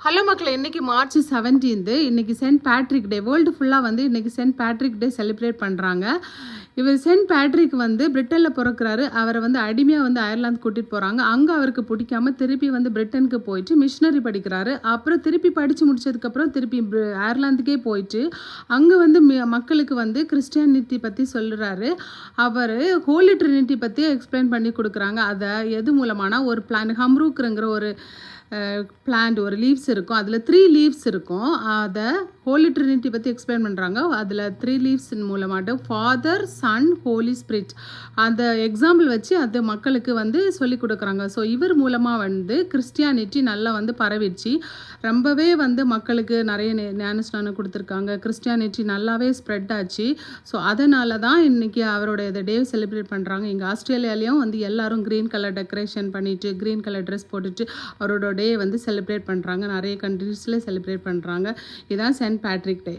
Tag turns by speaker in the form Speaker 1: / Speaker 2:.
Speaker 1: Hello மக்களே, இன்றைக்கி March 17 இன்றைக்கி சென்ட் பேட்ரிக் டே. வேர்ல்டு ஃபுல்லாக வந்து இன்றைக்கி சென்ட் பேட்ரிக் டே செலிப்ரேட் பண்ணுறாங்க. இவர் சென்ட் பேட்ரிக் வந்து பிரிட்டனில் பிறக்கிறாரு. அவரை வந்து அடிமையாக வந்து அயர்லாந்து கூட்டிகிட்டு போகிறாங்க. அங்கே அவருக்கு பிடிக்காம திருப்பி வந்து பிரிட்டனுக்கு போயிட்டு மிஷினரி படிக்கிறாரு. அப்புறம் திருப்பி படித்து முடிச்சதுக்கப்புறம் திருப்பி அயர்லாந்துக்கே போயிட்டு அங்கே வந்து மக்களுக்கு வந்து கிறிஸ்டியானிட்டி பற்றி சொல்கிறாரு. அவர் ஹோலி ட்ரினிட்டி பற்றி எக்ஸ்பிளைன் பண்ணி கொடுக்குறாங்க. அதை எது மூலமானா ஒரு பிளான் ஹம்ரூக்குங்கிற ஒரு பிளான்ட் ஒரு லீவ்ஸ் இருக்கும். அதில் 3 லீவ்ஸ் இருக்கும். அதை ஹோலி ட்ரினிட்டி பற்றி எக்ஸ்பிளைன் பண்ணுறாங்க. அதில் 3 லீவ்ஸ் மூலமாட்டும் ஃபாதர், சன், ஹோலி ஸ்பிரிட் அந்த எக்ஸாம்பிள் வச்சு அது மக்களுக்கு வந்து சொல்லி கொடுக்குறாங்க. ஸோ இவர் மூலமாக வந்து கிறிஸ்டியானிட்டி நல்லா வந்து பரவிடுச்சு. ரொம்பவே வந்து மக்களுக்கு நிறைய ஞானஸ்நானம் கொடுத்துருக்காங்க. கிறிஸ்டியானிட்டி நல்லாவே ஸ்ப்ரெட் ஆச்சு. ஸோ அதனால தான் இன்றைக்கி அவரோட இதை டே செலிப்ரேட் பண்ணுறாங்க. இங்கே ஆஸ்திரேலியாலேயும் வந்து எல்லோரும் க்ரீன் கலர் டெக்கரேஷன் பண்ணிவிட்டு க்ரீன் கலர் ட்ரெஸ் போட்டுட்டு அவரோட டே வந்து செலிப்ரேட் பண்ணுறாங்க. நிறைய கண்ட்ரீஸில் செலிப்ரேட் பண்ணுறாங்க. இதுதான் சென்ட் பேட்ரிக் டே.